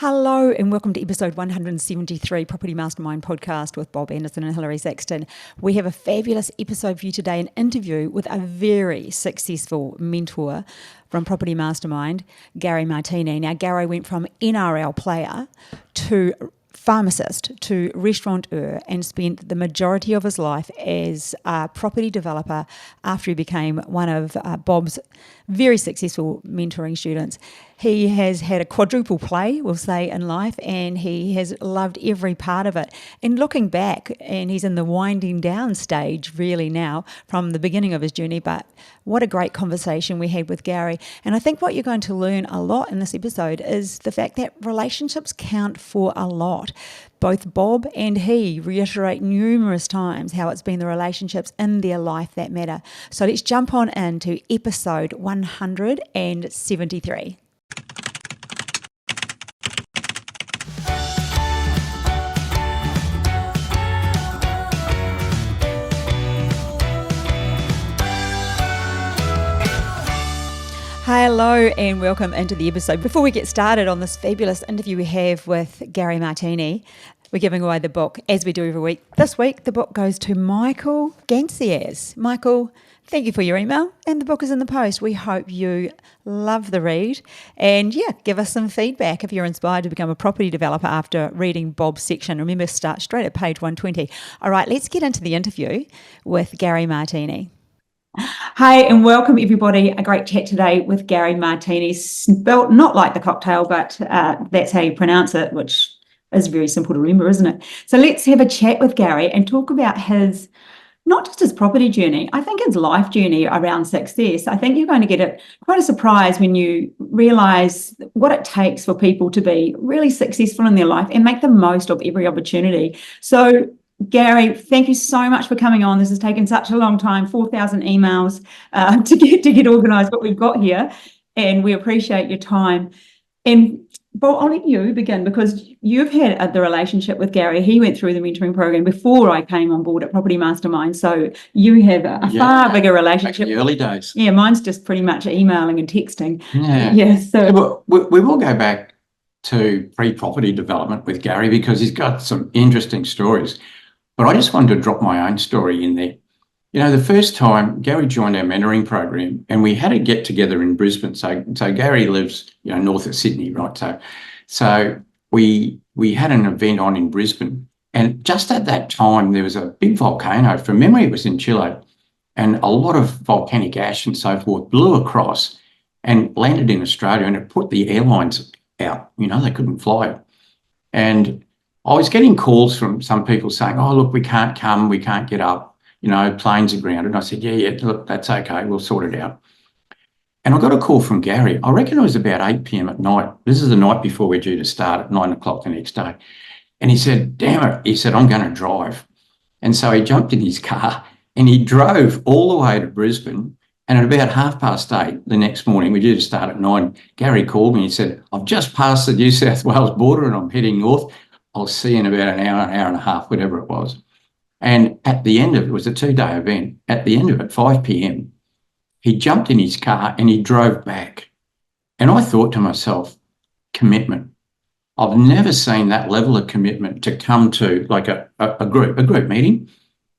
Hello and welcome to episode 173 Property Mastermind podcast with Bob Anderson and Hilary Saxton. We have a fabulous episode for you today, an interview with a very successful mentor from Property Mastermind, Gary Martine. Now, Gary went from NRL player to pharmacist to restaurateur and spent the majority of his life as a property developer after he became one of Bob's very successful mentoring students. He has had a quadruple play, we'll say, in life, and he has loved every part of it. And looking back, and he's in the winding down stage really now from the beginning of his journey, but what a great conversation we had with Gary. And I think what you're going to learn a lot in this episode is the fact that relationships count for a lot. Both Bob and he reiterate numerous times how it's been the relationships in their life that matter. So let's jump on into episode 173. Hello and welcome into the episode. Before we get started on this fabulous interview we have with Gary Martine, we're giving away the book as we do every week. This week the book goes to Michael Gancias. Michael, thank you for your email, and the book is in the post. We hope you love the read, and give us some feedback if you're inspired to become a property developer after reading Bob's section. Remember, start straight at page 120. All right, let's get into the interview with Gary Martine. Hi and welcome everybody. A great chat today with Gary Martine, spelt not like the cocktail, but that's how you pronounce it, which is very simple to remember, isn't it? So let's have a chat with Gary and talk about not just his property journey, I think his life journey around success. I think you're going to get quite a surprise when you realise what it takes for people to be really successful in their life and make the most of every opportunity. So Gary, thank you so much for coming on. This has taken such a long time, 4,000 emails to get organised, but we've got here, and we appreciate your time. And Bob, I'll let you begin because you've had the relationship with Gary. He went through the mentoring program before I came on board at Property Mastermind, so you have a far bigger relationship. Back in the early days. Yeah, mine's just pretty much emailing and texting. So we will go back to pre-property development with Gary because he's got some interesting stories. But I just wanted to drop my own story in there. You know, the first time Gary joined our mentoring program and we had a get together in Brisbane. So Gary lives, north of Sydney, right? So we had an event on in Brisbane, and just at that time there was a big volcano. From memory, it was in Chile, and a lot of volcanic ash and so forth blew across and landed in Australia, and it put the airlines out. They couldn't fly. And I was getting calls from some people saying, oh, look, we can't come, we can't get up, planes are grounded. And I said, yeah, look, that's okay, we'll sort it out. And I got a call from Gary. I reckon it was about 8 p.m. at night. This is the night before we're due to start at 9 o'clock the next day. And he said, damn it, he said, I'm going to drive. And so he jumped in his car and he drove all the way to Brisbane. And at about 8:30 the next morning, we're due to start at 9, Gary called me and he said, I've just passed the New South Wales border and I'm heading north. I'll see you in about an hour and a half, whatever it was. And at the end of it was a 2-day event. At the end of it, 5 p.m, he jumped in his car and he drove back. And I thought to myself, commitment. I've never seen that level of commitment to come to like a group meeting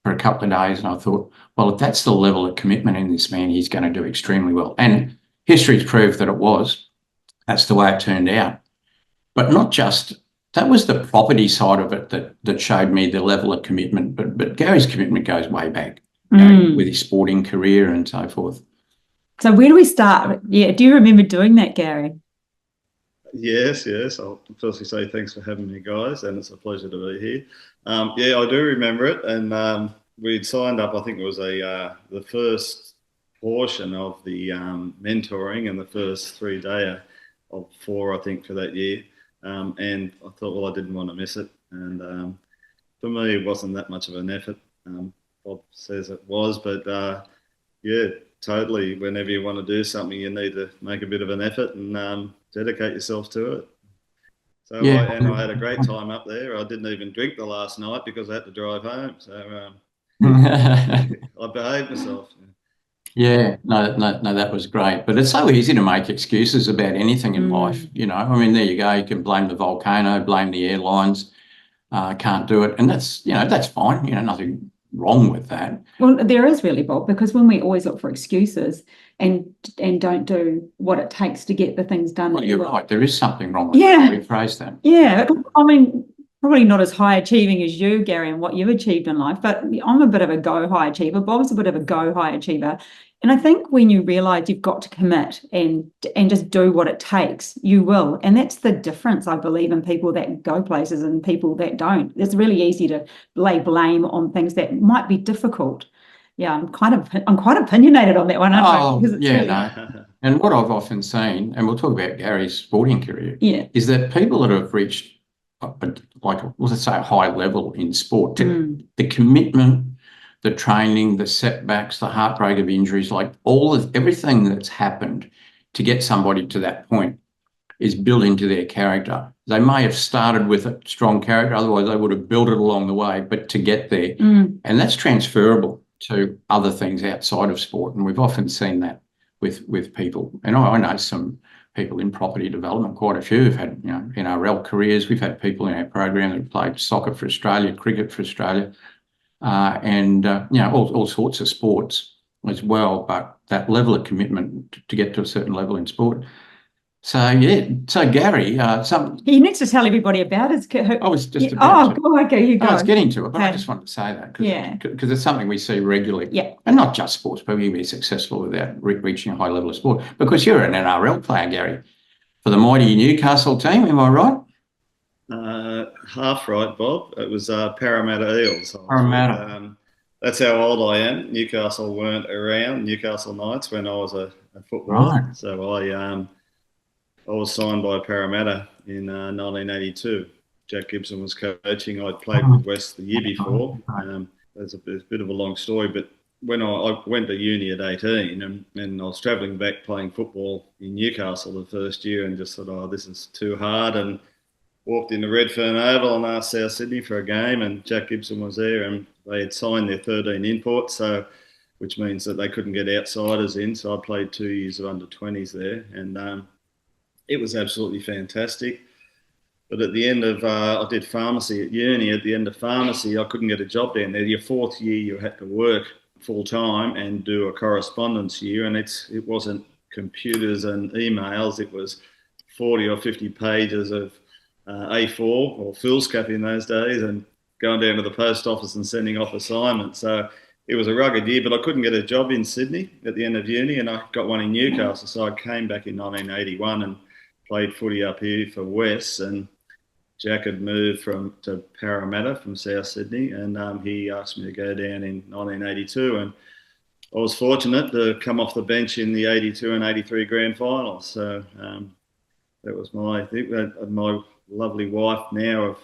for a couple of days. And I thought, well, if that's the level of commitment in this man, he's going to do extremely well. And history's proved that it was. That's the way it turned out. But not just. That was the property side of it that showed me the level of commitment. But Gary's commitment goes way back with his sporting career and so forth. So where do we start? Yeah, do you remember doing that, Gary? Yes. I'll firstly say thanks for having me, guys, and it's a pleasure to be here. I do remember it, and we'd signed up. I think it was the first portion of the mentoring and the first 3-day of 4, I think, for that year. And I thought, well, I didn't want to miss it. And for me, it wasn't that much of an effort. Bob says it was, but totally. Whenever you want to do something, you need to make a bit of an effort and dedicate yourself to it. So I had a great time up there. I didn't even drink the last night because I had to drive home. So I behaved myself. Yeah, no, that was great. But it's so easy to make excuses about anything in life, you know. I mean, there you go. You can blame the volcano, blame the airlines, can't do it. And that's, you know, that's fine. You know, nothing wrong with that. Well, there is really, Bob, because when we always look for excuses and don't do what it takes to get the things done. Well, you're right. There is something wrong with Yeah. that. Rephrase that. Yeah. I mean, probably not as high achieving as you, Gary, and what you've achieved in life, but I'm a bit of a go high achiever. Bob's a bit of a go high achiever. And I think when you realize you've got to commit and just do what it takes, you will. And that's the difference, I believe, in people that go places and people that don't. It's really easy to lay blame on things that might be difficult. Yeah, I'm quite opinionated on that one, aren't I? Oh, Because it's yeah, really, no. And what I've often seen, and we'll talk about Gary's sporting career, yeah. is that people that have reached, like, let's say, a high level in sport, the commitment, the training, the setbacks, the heartbreak of injuries, like everything that's happened to get somebody to that point is built into their character. They may have started with a strong character, otherwise they would have built it along the way, but to get there. And that's transferable to other things outside of sport. And we've often seen that with people. And I know some people in property development, quite a few have had, you know, NRL careers. We've had people in our program that have played soccer for Australia, cricket for Australia, and you know, all sorts of sports as well. But that level of commitment to get to a certain level in sport. So yeah, so Gary, He needs to tell everybody about it. I was just about to. Okay, you go. I was getting to it, but I Okay. just wanted to say that Yeah. because it's something we see regularly. Yeah. And not just sports, but you can be successful without reaching a high level of sport. Because you're an NRL player, Gary, for the mighty Newcastle team, am I right? Half right, Bob. It was Parramatta Eels. Parramatta. That's how old I am. Newcastle weren't around, Newcastle Knights, when I was a footballer. Right. So I was signed by Parramatta in 1982. Jack Gibson was coaching. I'd played with West the year before. There's a bit of a long story, but when I went to uni at 18 and I was travelling back playing football in Newcastle the first year and just thought, oh, this is too hard, and walked into Redfern Oval and asked South Sydney for a game, and Jack Gibson was there, and they had signed their 13 imports, so which means that they couldn't get outsiders in. So I played 2 years of under 20s there, and it was absolutely fantastic. But at the end of, I did pharmacy at uni. At the end of pharmacy, I couldn't get a job down there. Your fourth year, you had to work full time and do a correspondence year, and it wasn't computers and emails. It was 40 or 50 pages of A4 or foolscap in those days, and going down to the post office and sending off assignments. So it was a rugged year, but I couldn't get a job in Sydney at the end of uni, and I got one in Newcastle. So I came back in 1981 and played footy up here for West, and Jack had moved to Parramatta from South Sydney, and he asked me to go down in 1982, and I was fortunate to come off the bench in the 82 and 83 grand finals. So that was my lovely wife now.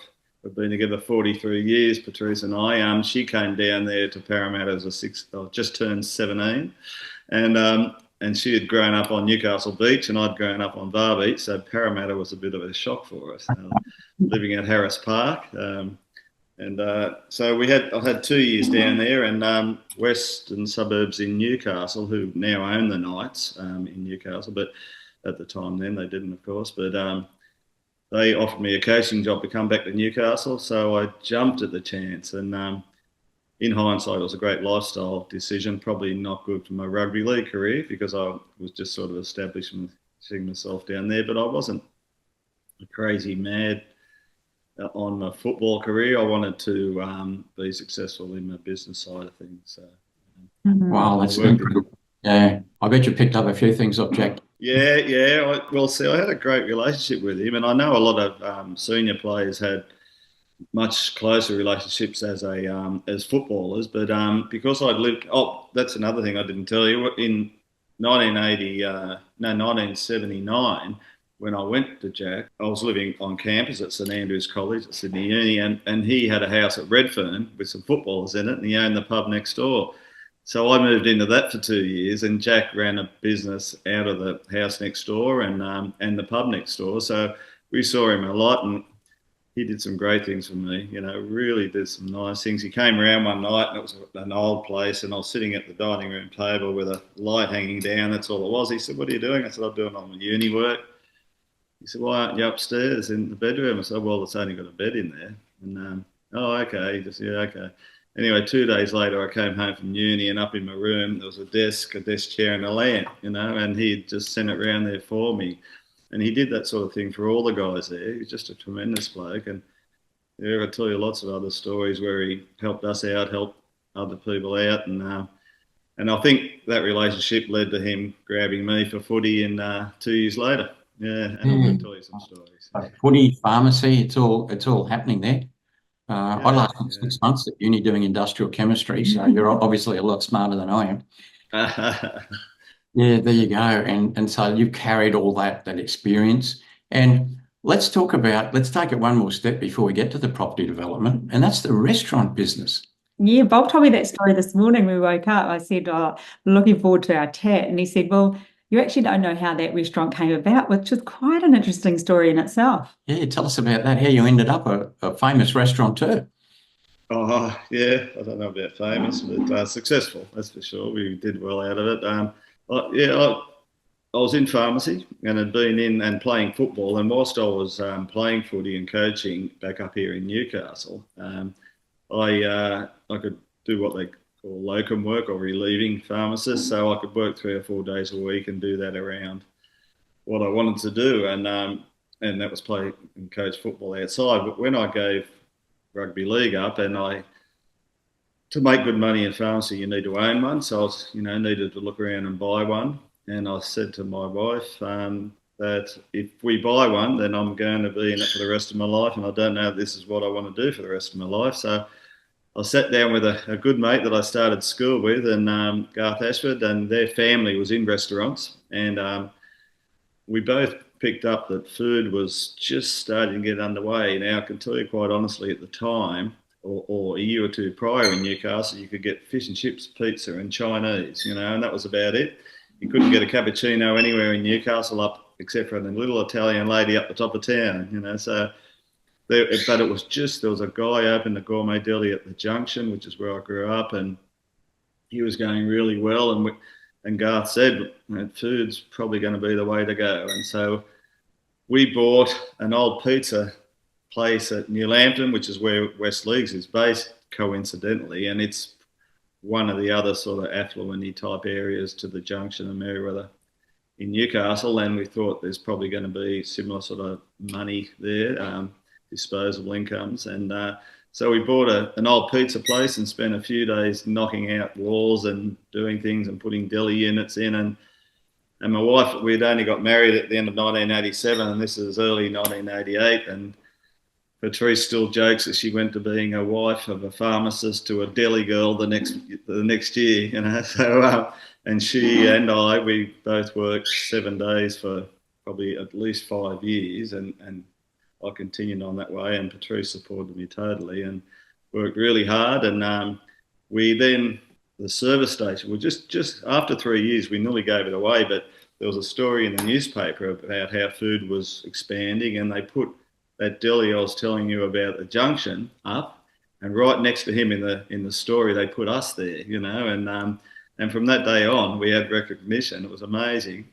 We've been together 43 years, Patrice and I. She came down there to Parramatta as just turned 17, and she had grown up on Newcastle Beach, and I'd grown up on Bar Beach, so Parramatta was a bit of a shock for us, living at Harris Park. So I had 2 years down there, and western suburbs in Newcastle, who now own the Knights in Newcastle, but at the time then they didn't, of course. But they offered me a coaching job to come back to Newcastle, so I jumped at the chance. And in hindsight, it was a great lifestyle decision. Probably not good for my rugby league career because I was just sort of establishing myself down there. But I wasn't crazy mad on my football career. I wanted to be successful in the business side of things. So, wow, that's incredible. Yeah, I bet you picked up a few things off Jack. Yeah. Well, see, I had a great relationship with him, and I know a lot of senior players had much closer relationships as footballers, but because I'd lived. Oh, that's another thing I didn't tell you. In 1979, when I went to Jack, I was living on campus at St Andrews College at Sydney Uni, and he had a house at Redfern with some footballers in it, and he owned the pub next door. So I moved into that for 2 years, and Jack ran a business out of the house next door and the pub next door. So we saw him a lot, and he did some great things for me, really did some nice things. He came around one night and it was an old place and I was sitting at the dining room table with a light hanging down. That's all it was. He said, "What are you doing?" I said, "I'm doing all my uni work." He said, "Why aren't you upstairs in the bedroom?" I said, "Well, it's only got a bed in there." And, "Oh, okay." He just, "Yeah, okay." Anyway, 2 days later, I came home from uni and up in my room, there was a desk chair and a lamp, and he'd just sent it around there for me. And he did that sort of thing for all the guys there. He was just a tremendous bloke. And yeah, I tell you lots of other stories where he helped us out, helped other people out. And I think that relationship led to him grabbing me for footy in 2 years later. Yeah, and I'm going to tell you some stories. Footy, pharmacy, it's all happening there. I lasted 6 months at uni doing industrial chemistry, so you're obviously a lot smarter than I am. Yeah, there you go. And so you've carried all that experience. And let's take it one more step before we get to the property development, and that's the restaurant business. Yeah, Bob told me that story this morning when we woke up. I said, looking forward to our chat. And he said, well, you actually don't know how that restaurant came about, which is quite an interesting story in itself. Yeah, tell us about that, how you ended up a famous restaurateur. Oh, yeah, I don't know about famous, but successful, that's for sure. We did well out of it. I was in pharmacy and had been in and playing football. And whilst I was playing footy and coaching back up here in Newcastle, I could do what they call locum work or relieving pharmacist. So I could work 3 or 4 days a week and do that around what I wanted to do. And that was play and coach football outside. But when I gave rugby league up to make good money in pharmacy, you need to own one. So I was, needed to look around and buy one. And I said to my wife that if we buy one, then I'm going to be in it for the rest of my life. And I don't know if this is what I want to do for the rest of my life. So I sat down with a good mate that I started school with, and Garth Ashford, and their family was in restaurants. And we both picked up that food was just starting to get underway. Now, I can tell you quite honestly, at the time, or a year or two prior in Newcastle, you could get fish and chips, pizza, and Chinese, and that was about it. You couldn't get a cappuccino anywhere in Newcastle except for a little Italian lady up the top of town, So, but it was there was a guy opened a gourmet deli at the Junction, which is where I grew up, and he was going really well. And Garth said, food's probably going to be the way to go. And so we bought an old pizza place at New Lambton, which is where West Leagues is based, coincidentally, and it's one of the other sort of affluent-y type areas to the Junction and Merewether in Newcastle. And we thought there's probably going to be similar sort of money there, disposable incomes. And so we bought an old pizza place and spent a few days knocking out walls and doing things and putting deli units in. And my wife, we'd only got married at the end of 1987, and this is early 1988. And Patrice still jokes that she went to being a wife of a pharmacist to a deli girl the next year, So, and she and I, we both worked 7 days for probably at least 5 years, and I continued on that way, and Patrice supported me totally and worked really hard. And the service station, well, just after 3 years, we nearly gave it away, but there was a story in the newspaper about how food was expanding, and they put that deli I was telling you about, the Junction, up, and right next to him in the story, they put us there, and from that day on, we had recognition. It was amazing.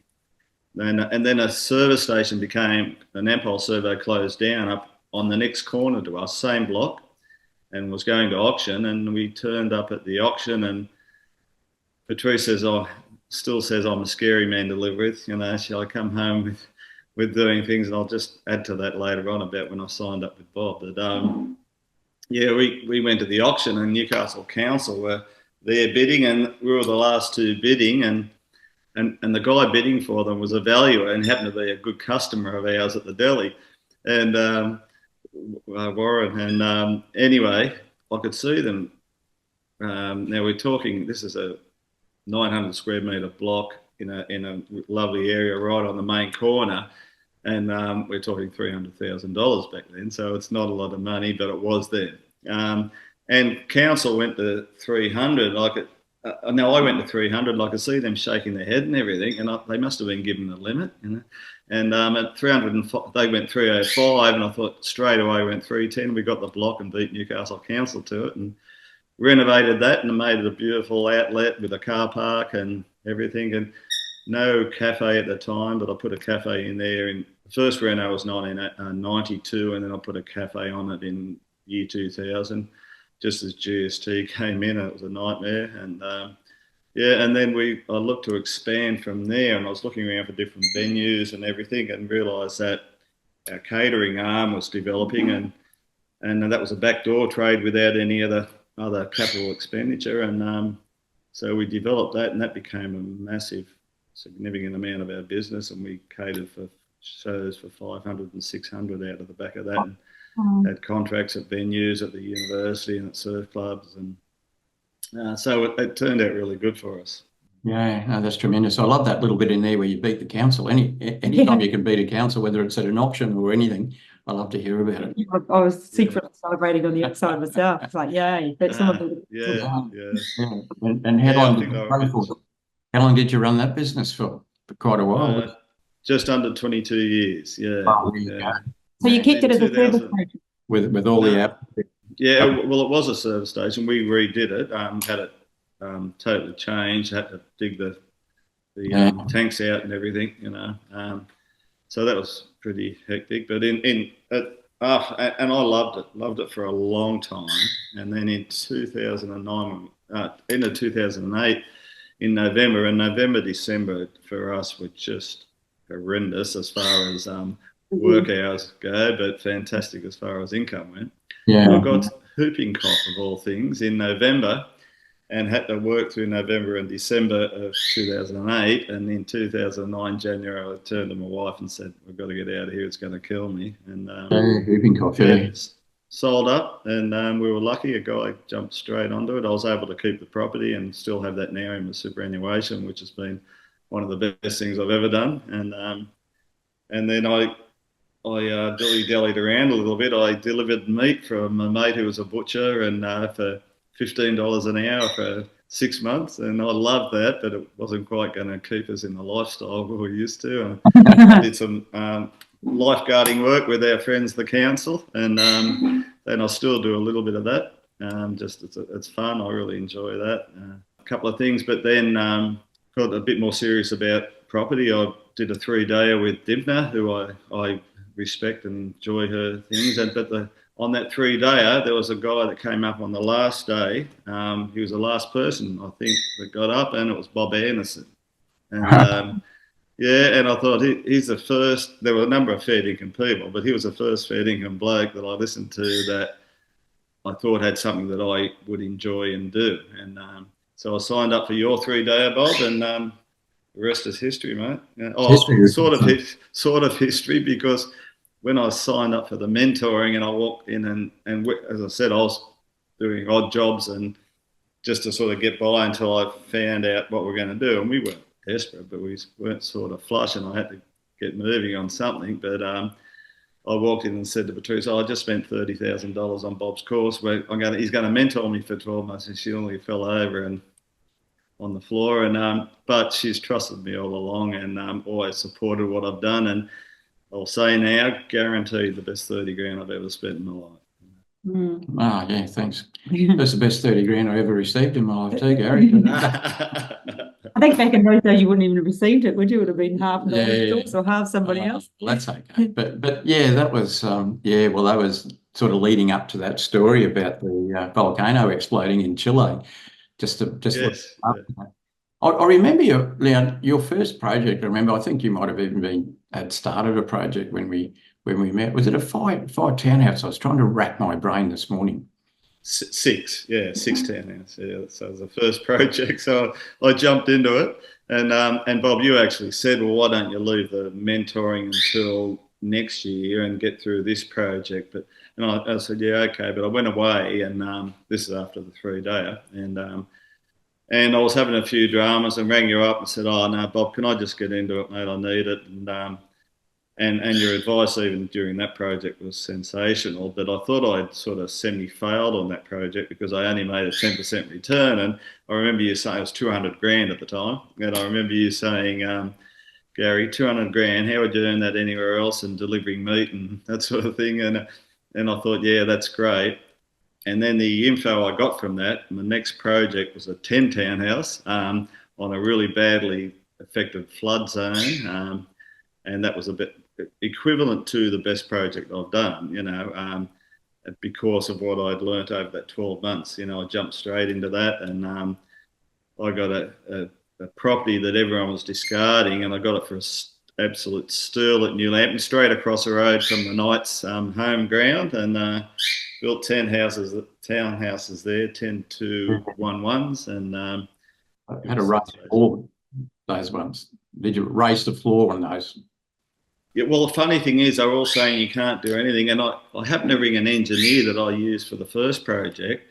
And then a service station became, an Ampol Servo closed down up on the next corner to us, same block, and was going to auction. And we turned up at the auction, and Patrice still says I'm a scary man to live with. Shall I come home with doing things? And I'll just add to that later on about when I signed up with Bob. But we went to the auction, and Newcastle Council were there bidding, and we were the last two bidding, and the guy bidding for them was a valuer and happened to be a good customer of ours at the deli, and Warren. And anyway, I could see them. Now we're talking, this is a 900 square metre block in a lovely area right on the main corner, and we're talking $300,000 back then, so it's not a lot of money, but it was then. And council went to 300. now I went to 300. I could see them shaking their head and everything, and they must have been given a limit, And at 305, they went 305, and I thought straight away went 310. We got the block and beat Newcastle Council to it, and renovated that and made it a beautiful outlet with a car park and everything. And no cafe at the time, but I put a cafe in there. In the first reno was 1992, and then I put a cafe on it in year 2000. Just as GST came in, and it was a nightmare. And and then I looked to expand from there, and I was looking around for different venues and everything, and realised that our catering arm was developing, and that was a backdoor trade without any other capital expenditure. And so we developed that, and that became a massive, significant amount of our business, and we catered for shows for 500 and 600 out of the back of that. And had contracts at venues at the university and at surf clubs, and so it turned out really good for us. Yeah, no, that's tremendous. I love that little bit in there where you beat the council. Anytime you can beat a council, whether it's at an auction or anything, I love to hear about it. I was secretly celebrating on the outside myself. It's like, yay, that's some of the And how long did you run that business for? For quite a while. Just under 22 years. Yeah. Oh, there you go. So you kept it as a service station? With all the app. Yeah, well, it was a service station. We redid it, had it totally changed, had to dig the tanks out and everything, so that was pretty hectic. But and I loved it for a long time. And then in 2009, end of 2008, in November, and December for us were just horrendous as far as work hours go, but fantastic as far as income went. Yeah. I got whooping cough of all things in November, and had to work through November and December of 2008. And in 2009 January, I turned to my wife and said, "We've got to get out of here. It's going to kill me." And whooping cough, yeah. Sold up, and we were lucky. A guy jumped straight onto it. I was able to keep the property and still have that now in the superannuation, which has been one of the best things I've ever done. And then I dilly-dallied around a little bit. I delivered meat from a mate who was a butcher, and for $15 an hour for 6 months, and I loved that, but it wasn't quite going to keep us in the lifestyle we were used to. I did some lifeguarding work with our friends, the council, and then I still do a little bit of that. It's fun. I really enjoy that. A couple of things, but then got a bit more serious about property. I did a 3-dayer with Divna, who I respect and enjoy her things. On that 3-dayer, there was a guy that came up on the last day. He was the last person, I think, that got up, and it was Bob Anderson. And and I thought he's the first. There were a number of fair dinkum people, but he was the first fair dinkum bloke that I listened to that I thought had something that I would enjoy and do. And so I signed up for your 3-dayer, Bob, and the rest is history, mate. Sort of history, because when I signed up for the mentoring and I walked in and as I said, I was doing odd jobs and just to sort of get by until I found out what we're going to do. And we weren't desperate, but we weren't sort of flush, and I had to get moving on something. But I walked in and said to Patrice, I just spent $30,000 on Bob's course. He's going to mentor me for 12 months. And she only fell over and on the floor. And but she's trusted me all along, and always supported what I've done. And I'll say now, guaranteed the best 30 grand I've ever spent in my life. Oh, yeah, thanks. That's the best 30 grand I ever received in my life too, Gary. I think back in those days you wouldn't even have received it, would you? It would have been half or half somebody else. That's okay. But yeah, that was well, that was sort of leading up to that story about the volcano exploding in Chile. I remember your first project. I remember, I think you might have even had started a project when we met. Was it a five townhouse? I was trying to rack my brain this morning. 6 townhouse. Yeah, so it was the first project. So I jumped into it, and Bob, you actually said, well, why don't you leave the mentoring until next year and get through this project? And I said, yeah, okay. But I went away, and this is after the 3-dayer, and I was having a few dramas and rang you up and said, oh, no, Bob, can I just get into it, mate? I need it. And your advice even during that project was sensational, but I thought I'd sort of semi-failed on that project because I only made a 10% return. And I remember you saying it was 200 grand at the time. And I remember you saying, Gary, 200 grand, how would you earn that anywhere else and delivering meat and that sort of thing? And I thought, yeah, that's great. And then the info I got from that, the next project was a 10 townhouse on a really badly affected flood zone. And that was a bit equivalent to the best project I've done, because of what I'd learnt over that 12 months. I jumped straight into that, and I got a property that everyone was discarding, and I got it for an absolute steal at New Lambton, straight across the road from the Knights' home ground, and built 10 townhouses there, 10 2-1-1s, and I had to raise all those ones. Did you raise the floor on those? Yeah, well, the funny thing is, they're all saying you can't do anything. And I happened to ring an engineer that I used for the first project,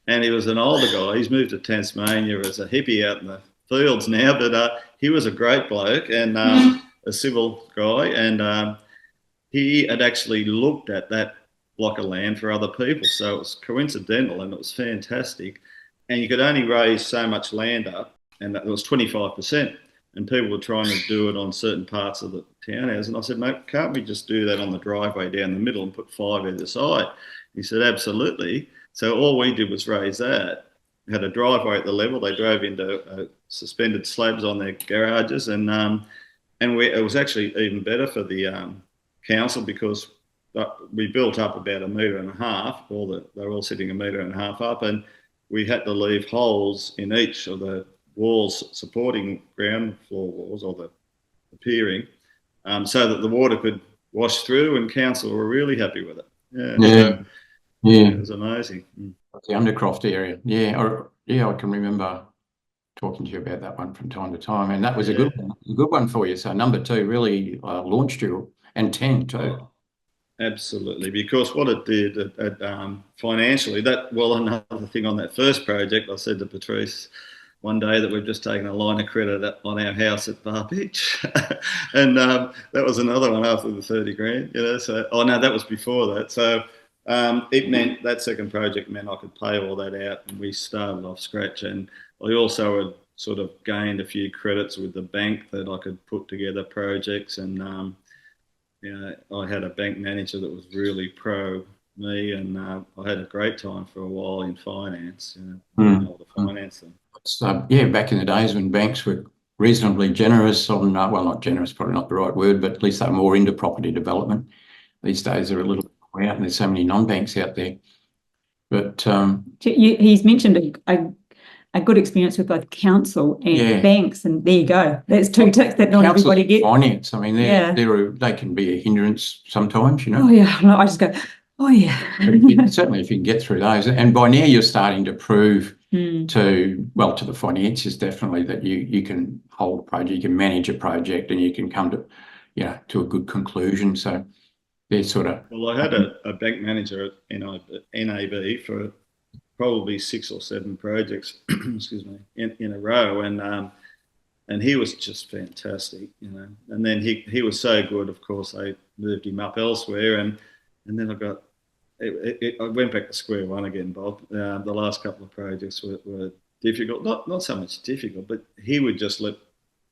and he was an older guy. He's moved to Tasmania as a hippie out in the fields now, but he was a great bloke and a civil guy. And he had actually looked at that block of land for other people. So it was coincidental and it was fantastic. And you could only raise so much land up, and that was 25%. And people were trying to do it on certain parts of the townhouse. And I said, mate, can't we just do that on the driveway down the middle and put 5 either side? He said, absolutely. So all we did was raise that. Had a driveway at the level. They drove into suspended slabs on their garages. And it was actually even better for the council because we built up about 1.5 meters. They were all sitting 1.5 meters up. And we had to leave holes in each of the walls supporting ground floor walls, or the piering, so that the water could wash through, and council were really happy with it. Yeah. It was amazing. The Undercroft area. I can remember talking to you about that one from time to time, and that was a good one for you. So number 2 really launched you, and 10 too. Oh, absolutely, because what it did financially, another thing on that first project, I said to Patrice one day that we've just taken a line of credit on our house at Bar Beach. And that was another one after the 30 grand, that was before that. So it meant that second project meant I could pay all that out, and we started off scratch. And I also had sort of gained a few credits with the bank that I could put together projects. And, I had a bank manager that was really pro me, and I had a great time for a while in finance, being able to finance them. Back in the days when banks were reasonably generous on, not generous, probably not the right word, but at least they're more into property development. These days they're a little bit out, and there's so many non-banks out there. But he's mentioned a good experience with both council and banks, and there you go. That's 2 ticks that not everybody gets. Finance, I mean, they can be a hindrance sometimes, Oh yeah, no, I just go, oh yeah. Certainly, if you can get through those, and by now you're starting to prove to the financiers definitely that you can hold a project, you can manage a project, and you can come to a good conclusion. So they're sort of. Well, I had a bank manager at NAB for probably 6 or 7 projects, excuse me, in a row, and he was just fantastic, And then he was so good, of course, they moved him up elsewhere, and then I went back to square one again, Bob. The last couple of projects were difficult, not so much difficult, but he would just let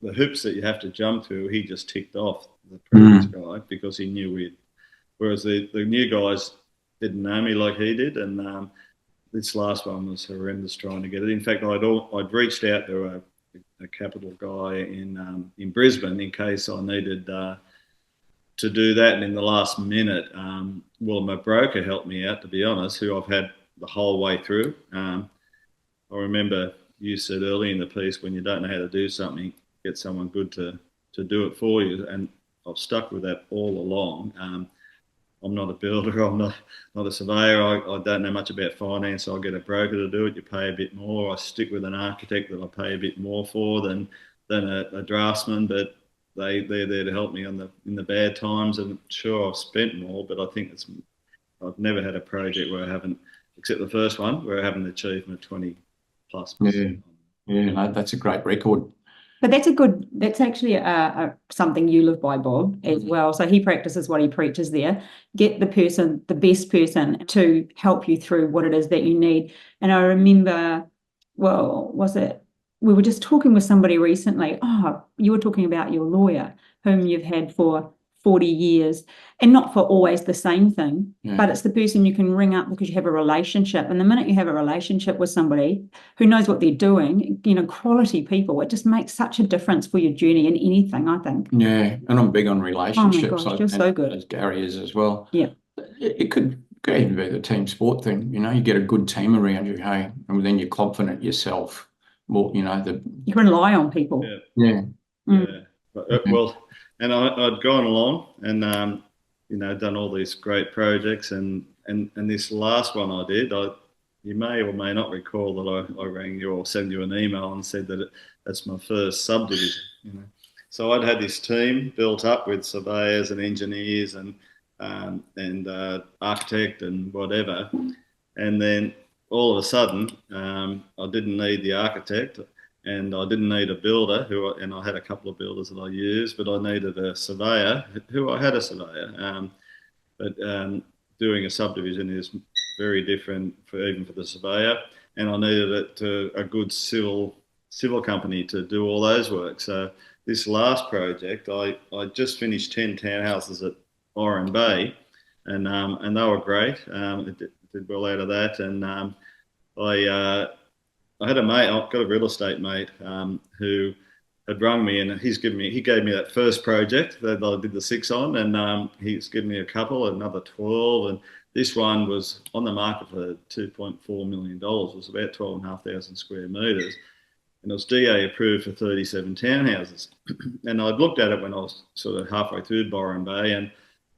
the hoops that you have to jump through, he just ticked off the previous guy because he knew whereas the new guys didn't know me like he did, and this last one was horrendous trying to get it. In fact, I'd reached out to a capital guy in Brisbane in case I needed to do that, and in the last minute, my broker helped me out, to be honest, who I've had the whole way through. I remember you said early in the piece, when you don't know how to do something, get someone good to do it for you, and I've stuck with that all along. I'm not a builder, I'm not a surveyor, I don't know much about finance. I'll get a broker to do it, you pay a bit more. I stick with an architect that I pay a bit more for than a draftsman, but they're there to help me in the bad times. And sure, I've spent more, but I think I've never had a project where I haven't, except the first one, where I haven't achieved my 20+%. No, that's a great record. But that's actually something you live by, Bob, as well. So he practices what he preaches there. Get the best person to help you through what it is that you need. And I remember, we were just talking with somebody recently. Oh, you were talking about your lawyer whom you've had for 40 years, and not for always the same thing, but it's the person you can ring up because you have a relationship. And the minute you have a relationship with somebody who knows what they're doing, quality people, it just makes such a difference for your journey in anything, I think. Yeah, and I'm big on relationships. Oh my gosh, you're so good. As Gary is as well. Yeah. It could even be the team sport thing. You get a good team around you, hey, and then you're confident yourself. Well, you can rely on people. Yeah. Well, and I'd gone along and done all these great projects, and this last one I did, you may or may not recall that I rang you or sent you an email and said that that's my first subdivision. So I'd had this team built up with surveyors and engineers and architect and whatever, and then all of a sudden I didn't need the architect. And I didn't need a builder, and I had a couple of builders that I used, but I needed a surveyor, who I had a surveyor. But doing a subdivision is very different even for the surveyor, and I needed a good civil company to do all those work. So this last project, I just finished 10 townhouses at Byron Bay, and they were great. It did well out of that, and I had a mate. I've got a real estate mate who had rung me, and he gave me that first project that I did the 6 on, and he's given me a couple, another 12, and this one was on the market for $2.4 million. It was about 12,500 square metres, and it was DA approved for 37 townhouses. And I'd looked at it when I was sort of halfway through Byron Bay, and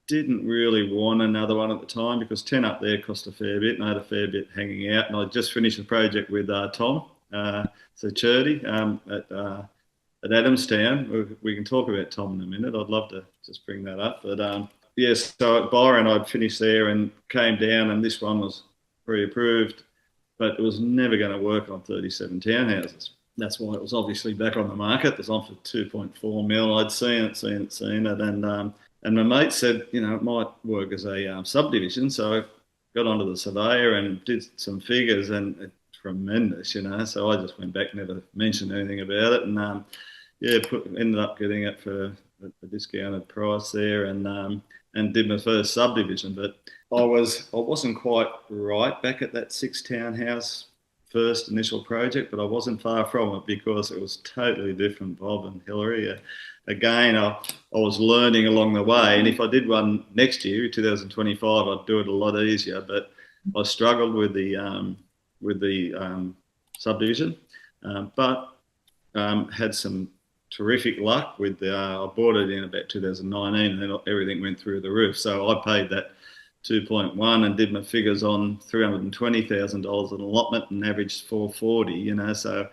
didn't really want another one at the time because 10 up there cost a fair bit, and I had a fair bit hanging out. And I just finished a project with Tom, so Churdy, at Adamstown. We can talk about Tom in a minute. I'd love to just bring that up. But yes, so at Byron, I'd finished there and came down, and this one was pre-approved, but it was never going to work on 37 townhouses. That's why it was obviously back on the market. It was on for 2.4 mil. I'd seen it, and my mate said, it might work as a subdivision. So I got onto the surveyor and did some figures, and it's tremendous, So I just went back, never mentioned anything about it, and ended up getting it for a discounted price there, and did my first subdivision. But I wasn't quite right back at that 6 townhouse first initial project, but I wasn't far from it because it was totally different, Bob and Hilary. Again, I was learning along the way, and if I did one next year, 2025, I'd do it a lot easier. But I struggled with the subdivision, but had some terrific luck with I bought it in about 2019, and then everything went through the roof. So I paid that 2.1 and did my figures on $320,000 an allotment and averaged 440. So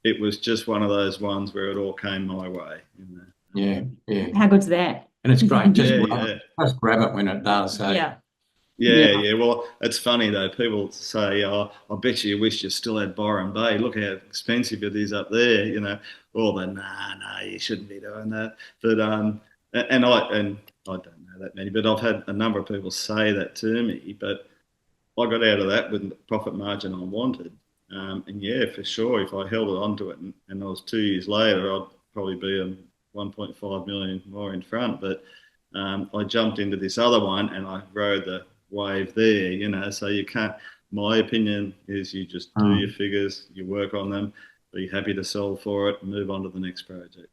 it was just one of those ones where it all came my way. Yeah. How good's that? And it's great. Just grab it when it does. Hey? Yeah. Well, it's funny though. People say, "Oh, I bet you wish you still had Byron Bay. Look how expensive it is up there." Or the nah, you shouldn't be doing that. But and I don't know that many, but I've had a number of people say that to me. But I got out of that with the profit margin I wanted. And yeah, for sure, if I held on to it and it was 2 years later, I'd probably be 1.5 million more in front. But I jumped into this other one and I rode the wave there, so you can't, my opinion is you just do your figures, you work on them, be happy to sell for it and move on to the next project.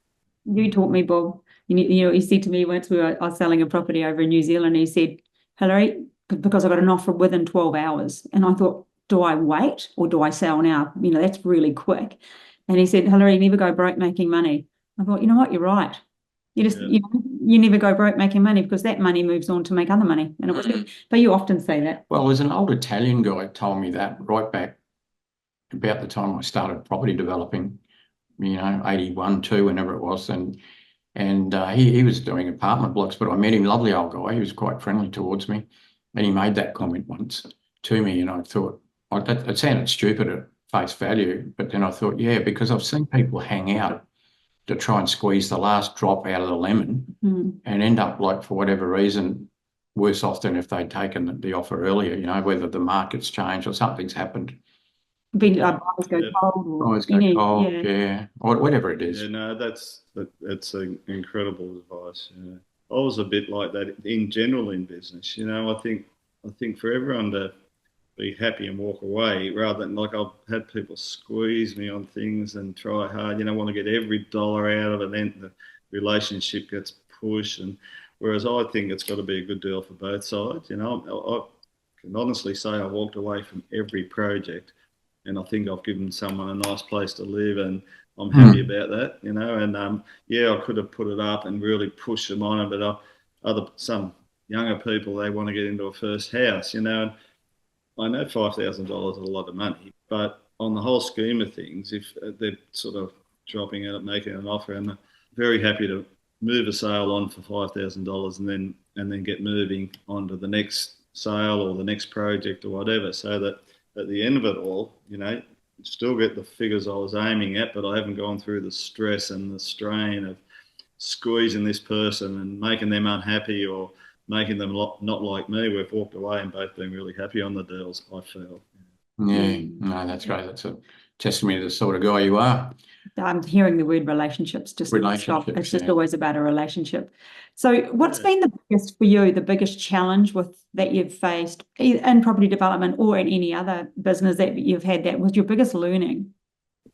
You taught me, Bob. He said to me once I was selling a property over in New Zealand, he said, Hilary, because I got an offer within 12 hours. And I thought, do I wait or do I sell now? That's really quick. And he said, Hilary, never go broke making money. I thought, you know what, you're right. You just, you never go broke making money because that money moves on to make other money. And it was good. But you often say that. Well, there's an old Italian guy told me that right back about the time I started property developing, 81, 2, whenever it was. And he was doing apartment blocks, but I met him, lovely old guy. He was quite friendly towards me. And he made that comment once to me. And I thought, it sounded stupid at face value. But then I thought, yeah, because I've seen people hang out to try and squeeze the last drop out of the lemon and end up, like, for whatever reason, worse off than if they'd taken the offer earlier, you know, whether the market's changed or something's happened. Always go cold. Or Always go cold, yeah, or whatever it is. Yeah, no, that's incredible advice. Yeah. I was a bit like that in general in business. You know, I think for everyone to be happy and walk away, rather than, like, I've had people squeeze me on things and try hard, you know, want to get every dollar out of it, and then the relationship gets pushed. And whereas I think it's got to be a good deal for both sides. You know, I can honestly say I walked away from every project, and I think I've given someone a nice place to live, and I'm happy about that, you know. And yeah, I could have put it up and really pushed them on it, but some younger people, they want to get into a first house, you know. And I know $5,000 is a lot of money, but on the whole scheme of things, if they're sort of dropping out, making an offer, and very happy to move a sale on for $5,000 and then get moving on to the next sale or the next project or whatever, so that at the end of it all, you know, still get the figures I was aiming at, but I haven't gone through the stress and the strain of squeezing this person and making them unhappy or making them not like me. We've walked away and both been really happy on the deals, I feel. Yeah, no, that's great. That's a testimony to the sort of guy you are. I'm hearing the word relationships just stop. It's just always about a relationship. So what's been the biggest for you, the biggest challenge that you've faced in property development or in any other business that you've had, that was your biggest learning?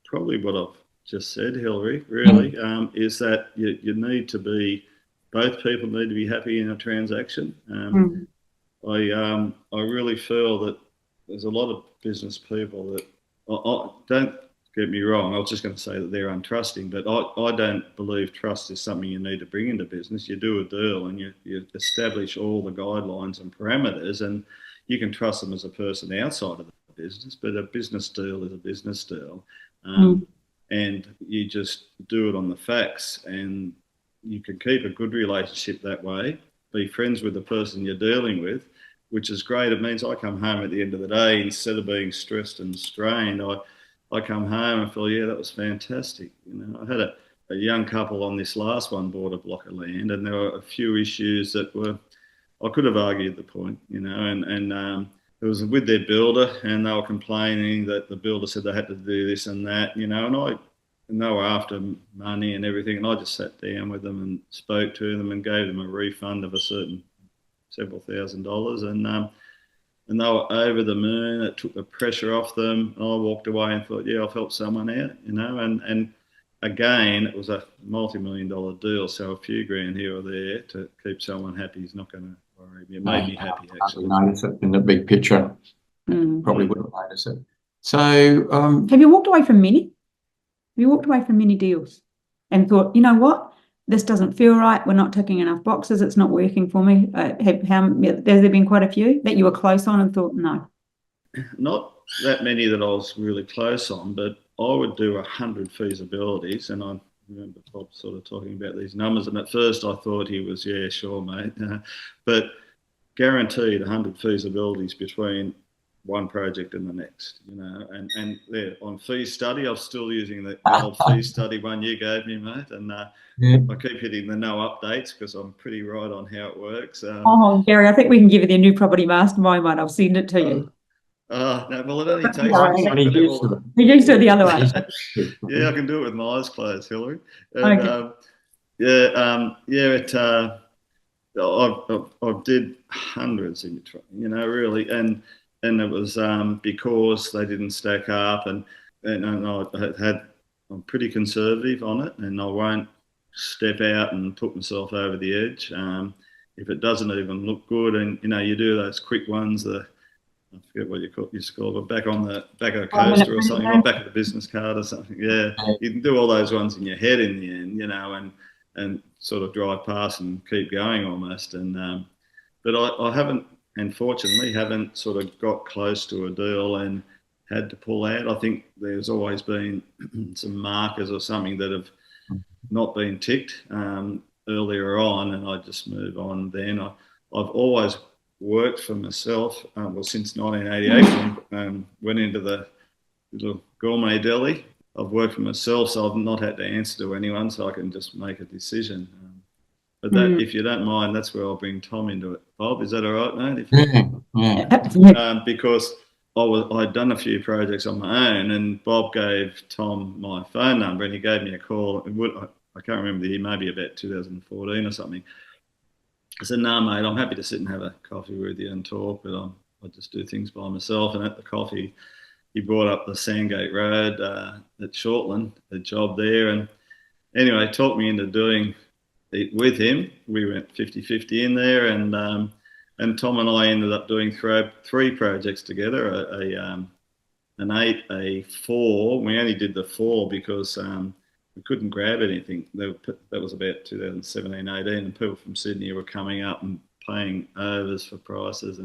Probably what I've just said, Hilary, really, is that you need to be, both people need to be happy in a transaction. I really feel that there's a lot of business people that, don't get me wrong, I was just going to say that they're untrusting, but I don't believe trust is something you need to bring into business. You do a deal and you establish all the guidelines and parameters, and you can trust them as a person outside of the business, but a business deal is a business deal. And you just do it on the facts, and you can keep a good relationship that way, be friends with the person you're dealing with, which is great. It means I come home at the end of the day, instead of being stressed and strained, I come home and feel, yeah, that was fantastic. You know, I had a young couple on this last one bought a block of land, and there were a few issues that I could have argued the point, you know, and it was with their builder, and they were complaining that the builder said they had to do this and that, you know, and they were after money and everything, and I just sat down with them and spoke to them and gave them a refund of several $1,000s, and they were over the moon. It took the pressure off them. I walked away and thought, yeah, I've helped someone out, you know, and again, it was a multi-million-dollar deal, so a few grand here or there to keep someone happy is not going to worry me. It made me happy, actually. Notice it in the big picture. Probably wouldn't notice it. So, have you walked away from many? Have you walked away from many deals and thought, you know what, this doesn't feel right, we're not ticking enough boxes, it's not working for me? Has there been quite a few that you were close on and thought, no? Not that many that I was really close on, but I would do 100 feasibilities, and I remember Bob sort of talking about these numbers, and at first I thought he was, yeah, sure, mate, but guaranteed 100 feasibilities between one project and the next, you know, and there on fee study, I'm still using the old fee study one you gave me, mate, and I keep hitting the no updates because I'm pretty right on how it works. Gary, I think we can give you the new property mastermind one. I'll send it to you. No, well, it only takes one. We used to do the other one. Yeah, I can do it with my eyes closed, Hilary. And, okay. I did hundreds in between, you know, really, and it was because they didn't stack up, and I'm pretty conservative on it, and I won't step out and put myself over the edge. If it doesn't even look good, and you know, you do those quick ones, I forget what you used to call it, but back on the back of a coaster or something, or back of the business card or something. Yeah, you can do all those ones in your head in the end, you know, and sort of drive past and keep going almost. And but I haven't, unfortunately, haven't sort of got close to a deal and had to pull out. I think there's always been some markers or something that have not been ticked earlier on, and I just move on then. I've always worked for myself, since 1988, went into the little gourmet deli. I've worked for myself, so I've not had to answer to anyone, so I can just make a decision. But that, if you don't mind, that's where I'll bring Tom into it. Bob, is that all right, mate? Because I'd done a few projects on my own, and Bob gave Tom my phone number, and he gave me a call. I can't remember the year, maybe about 2014 or something. I said, "No, mate, I'm happy to sit and have a coffee with you and talk, but I just do things by myself." And at the coffee, he brought up the Sandgate Road at Shortland, a job there, and anyway, talked me into doing it with him. We went 50-50 in there, and Tom and I ended up doing three projects together, an 8, a 4. We only did the 4 because we couldn't grab anything. That was about 2017, 18, and people from Sydney were coming up and paying overs for prices.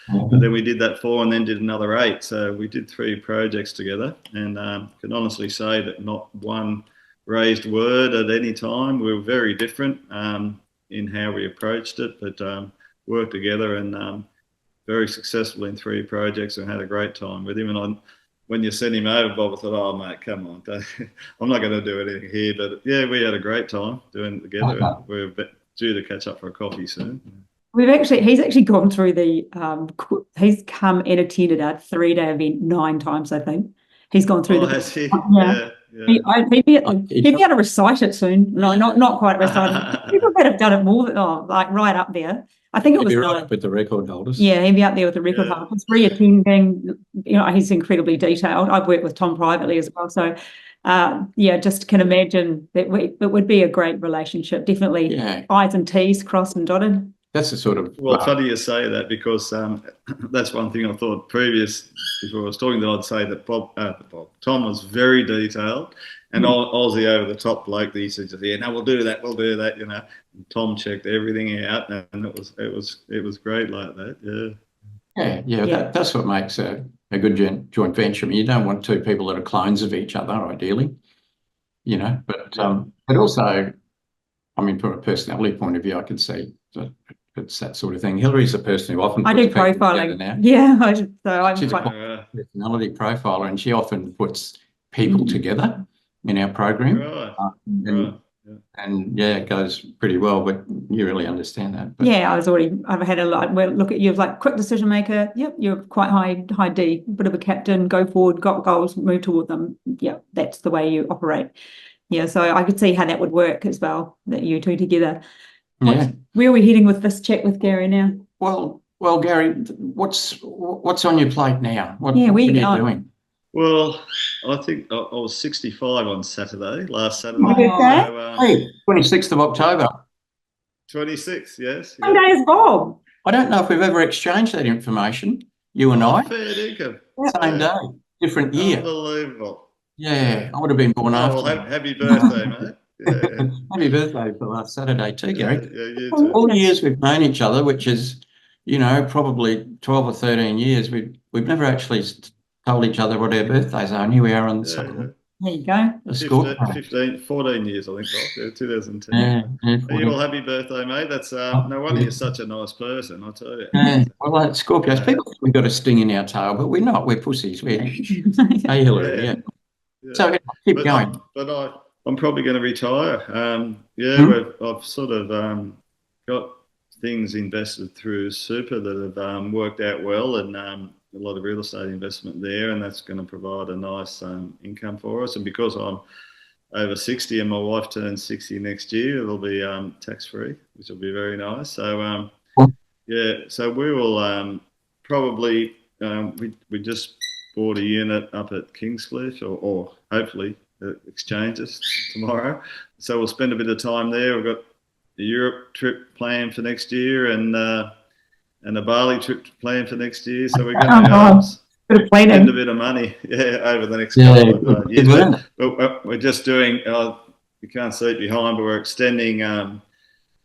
But then we did that 4 and then did another 8. So we did 3 projects together, and can honestly say that not one raised word at any time. We were very different in how we approached it, but worked together and very successful in 3 projects and had a great time with him. And when you sent him over, Bob, I thought, "Oh, mate, come on. I'm not going to do anything here." But yeah, we had a great time doing it together. And we're due to catch up for a coffee soon. He's actually gone through he's come and attended a 3-day event 9 times, I think. He's gone through has he? Yeah. He'd be able to recite it soon. No, not quite recite it. People would have done it more, like right up there. I think it was right up with the record holders. Yeah, he'd be up there with the record holders. Re-attending, he's incredibly detailed. I've worked with Tom privately as well, so just can imagine that it would be a great relationship. Definitely, I's and T's crossed and dotted. That's the sort of... Well, funny you say that, because that's one thing I thought before I was talking that I'd say that Tom was very detailed, and I was the over-the-top bloke that he said, "No, we'll do that, And Tom checked everything out, and it was great like that, That's what makes a good joint venture. I mean, you don't want 2 people that are clones of each other, ideally, but also, I mean, from a personality point of view, I could see that it's that sort of thing. Hilary's a person who often puts people together now. Yeah, She's a personality profiler, and she often puts people together in our program. And it goes pretty well, but you really understand that. But I've had a lot. Well, look at you, like quick decision maker. Yep, you're quite high D, bit of a captain, go forward, got goals, move toward them. Yeah, that's the way you operate. Yeah, so I could see how that would work as well, that you 2 together. Where are we heading with this chat with Gary now? Well, Gary, what's on your plate now? What are you doing? Well, I think I was 65 on last Saturday. Okay. 26th of October. 26th, yes. Same day as Bob. I don't know if we've ever exchanged that information, you and I. Fair dinkum. Same day, different year. Unbelievable. Yeah, I would have been born after. Well, happy birthday, mate. Yeah. Happy birthday for last Saturday too, Gary. Yeah, you too. All the years we've known each other, which is, probably 12 or 13 years, we've never actually told each other what our birthdays are, and here we are on the Saturday. There you go. 14 years, I think, Bob. 2010. Are you all happy birthday, mate? That's no wonder you're such a nice person, I tell you. Well, it's Scorpios. People think we've got a sting in our tail, but we're not. We're pussies. Hey, Hilary, So keep going. But I'm probably going to retire. I've sort of got things invested through super that have worked out well, and a lot of real estate investment there, and that's going to provide a nice income for us. And because I'm over 60 and my wife turns 60 next year, it'll be tax-free, which will be very nice. So, so we will probably, we just bought a unit up at Kingscliff, or hopefully exchanges tomorrow. So we'll spend a bit of time there. We've got a Europe trip planned for next year, and a Bali trip planned for next year. So we're going to spend a bit of money over the next couple of years. But we're just doing, you can't see it behind, but we're extending out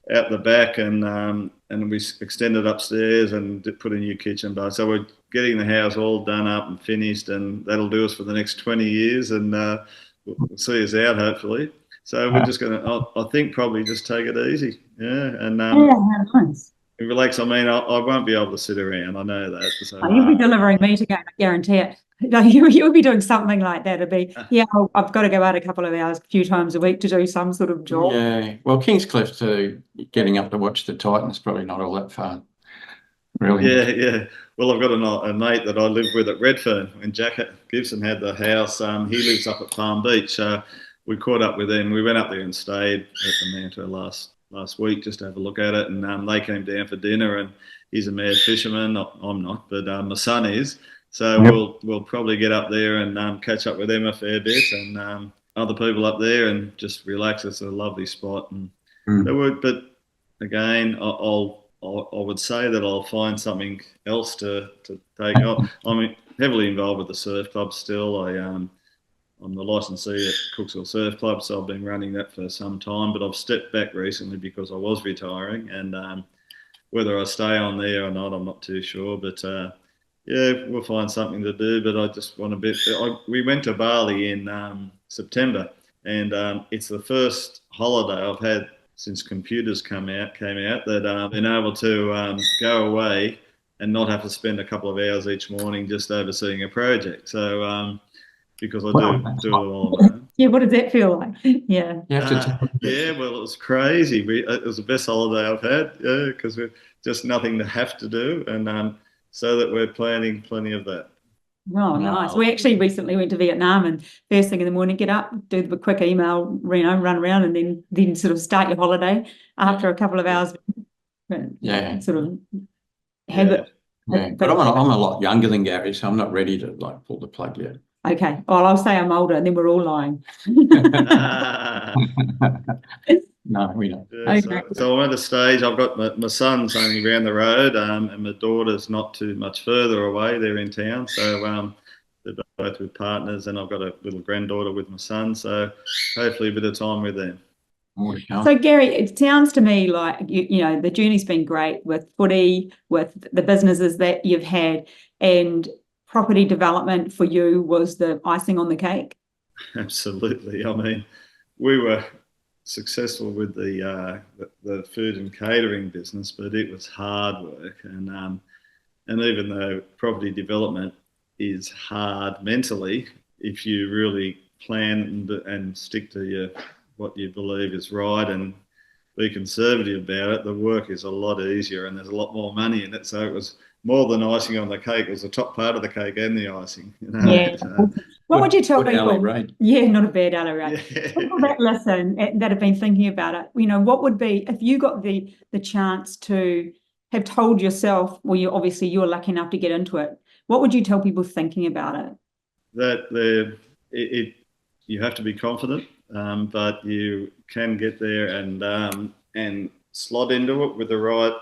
the back, and we extended upstairs and put a new kitchen bar. So we're getting the house all done up and finished, and that'll do us for the next 20 years, and we'll see us out hopefully. So we're just going to, I think, probably just take it easy. And nice. relax. I mean, I won't be able to sit around. I know that. So, You'll be delivering meat again, I guarantee it. No, you'll be doing something like that. It'd be, I've got to go out a couple of hours, a few times a week to do some sort of job. Yeah. Well, Kingscliff to getting up to watch the Titans probably not all that far, really. yeah. Well, I've got a mate that I lived with at Redfern when Jack Gibson had the house. He lives up at Palm Beach. We caught up with them. We went up there and stayed at the Manta last week just to have a look at it. And they came down for dinner, and he's a mad fisherman. I'm not, but my son is. So we'll probably get up there and catch up with them a fair bit, and other people up there, and just relax. It's a lovely spot. And but again, I would say that I'll find something else to take on. I'm heavily involved with the surf club still. I'm the licensee at Cooksville Surf Club, so I've been running that for some time. But I've stepped back recently because I was retiring, and whether I stay on there or not, I'm not too sure. But we'll find something to do. But I just want a bit. We went to Bali in September, and it's the first holiday I've had since computers came out that I've been able to go away and not have to spend a couple of hours each morning just overseeing a project. So because I do it all on my own. Yeah, what does that feel like? Yeah. Well, it was crazy. It was the best holiday I've had, because we've just nothing to have to do, and so that we're planning plenty of that. Oh, nice. We actually recently went to Vietnam, and first thing in the morning, get up, do the quick email, run around, and then sort of start your holiday after a couple of hours. Sort of habit. Yeah, but I'm a lot younger than Gary, so I'm not ready to pull the plug yet. Okay. Well, I'll say I'm older, and then we're all lying. No, we don't. Yeah, okay. So I'm at a stage. I've got my son's only around the road, and my daughter's not too much further away. They're in town, so they're both with partners, and I've got a little granddaughter with my son. So hopefully a bit of time with them. So Gary, it sounds to me like you know the journey's been great with footy, with the businesses that you've had, and property development for you was the icing on the cake. Absolutely. I mean, we were successful with the food and catering business, but it was hard work, and even though property development is hard mentally, if you really plan and stick to what you believe is right and be conservative about it, the work is a lot easier and there's a lot more money in it. So it was more than icing on the cake. It was the top part of the cake and the icing. Yeah. What would you tell people? Yeah, not a bad alley rate. Yeah. People that listen, that have been thinking about it, what would be, if you got the chance to have told yourself, well, you're lucky enough to get into it, what would you tell people thinking about it? That you have to be confident, but you can get there and slot into it with the right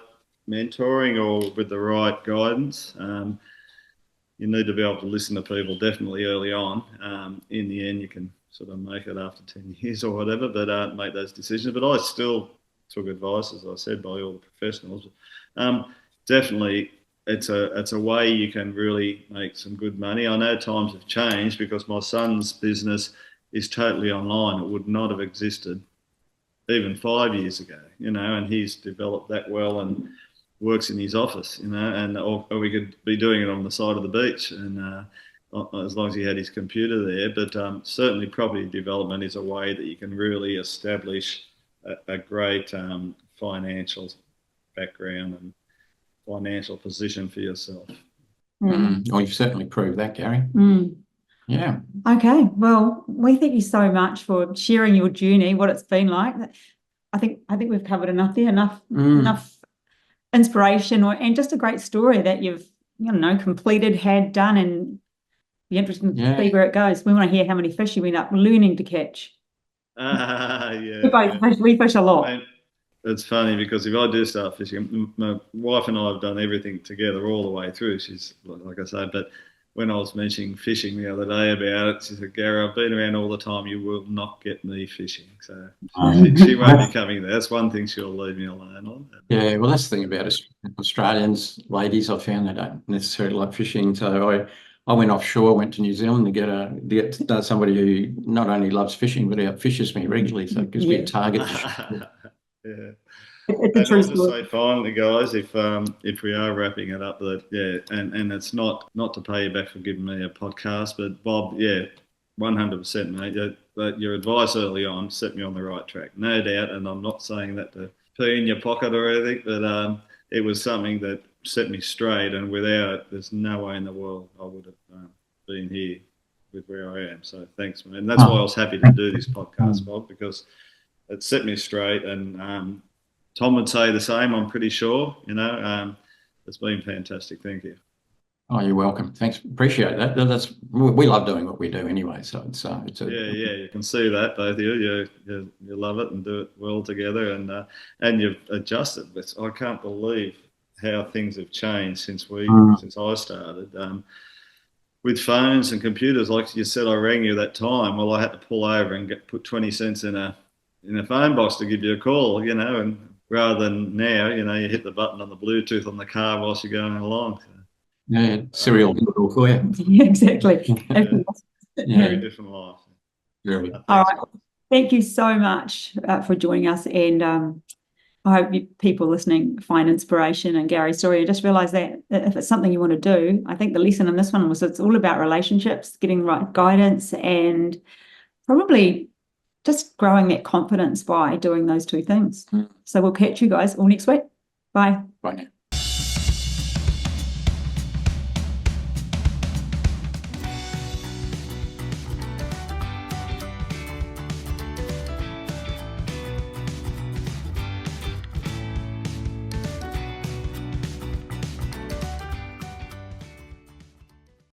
mentoring or with the right guidance. You need to be able to listen to people definitely early on. In the end, you can sort of make it after 10 years or whatever, but make those decisions. But I still took advice, as I said, by all the professionals. Definitely, it's a way you can really make some good money. I know times have changed because my son's business is totally online. It would not have existed even 5 years ago, and he's developed that well and works in his office, and or we could be doing it on the side of the beach, and as long as he had his computer there. But certainly property development is a way that you can really establish a great financial background and financial position for yourself. Well, you've certainly proved that, Gary. Yeah. Okay. Well, we thank you so much for sharing your journey, what it's been like. I think we've covered enough there, enough inspiration and just a great story that you've completed, had done, and be interesting to see where it goes. We want to hear how many fish you end up learning to catch. We fish a lot. And it's funny because if I do start fishing, my wife and I have done everything together all the way through. She's, like I say, but when I was mentioning fishing the other day about it, she said, Gary, I've been around all the time. You will not get me fishing. So she won't be coming there. That's one thing she'll leave me alone on. Yeah, well, that's the thing about Australians, ladies, I found they don't necessarily like fishing. So I went offshore, went to New Zealand to get somebody who not only loves fishing, but outfishes me regularly. So it gives me a target. Yeah. It's a And true I'll just story. say finally, guys, if we are wrapping it up, that and it's not to pay you back for giving me a podcast, but Bob, 100%, mate. That your advice early on set me on the right track, no doubt. And I'm not saying that to pee in your pocket or anything, but it was something that set me straight. And without it, there's no way in the world I would have been here with where I am. So thanks, man. And that's why I was happy to do this podcast, Bob, because it set me straight. And Tom would say the same, I'm pretty sure. It's been fantastic. Thank you. Oh, you're welcome. Thanks. Appreciate that. We love doing what we do anyway. So it's You can see that both of you love it and do it well together, and you've adjusted. But I can't believe how things have changed since I started. With phones and computers, like you said, I rang you that time. Well, I had to pull over and put 20 cents in a phone box to give you a call, and rather than now, you hit the button on the Bluetooth on the car whilst you're going along. So, yeah, serial for you. Yeah, exactly. Very different life. Really. All right. Thank you so much for joining us, and I hope people listening find inspiration in Gary's story and just realise that if it's something you want to do, I think the lesson in this one was it's all about relationships, getting the right guidance, and probably just growing that confidence by doing those two things. So we'll catch you guys all next week. Bye. Bye now.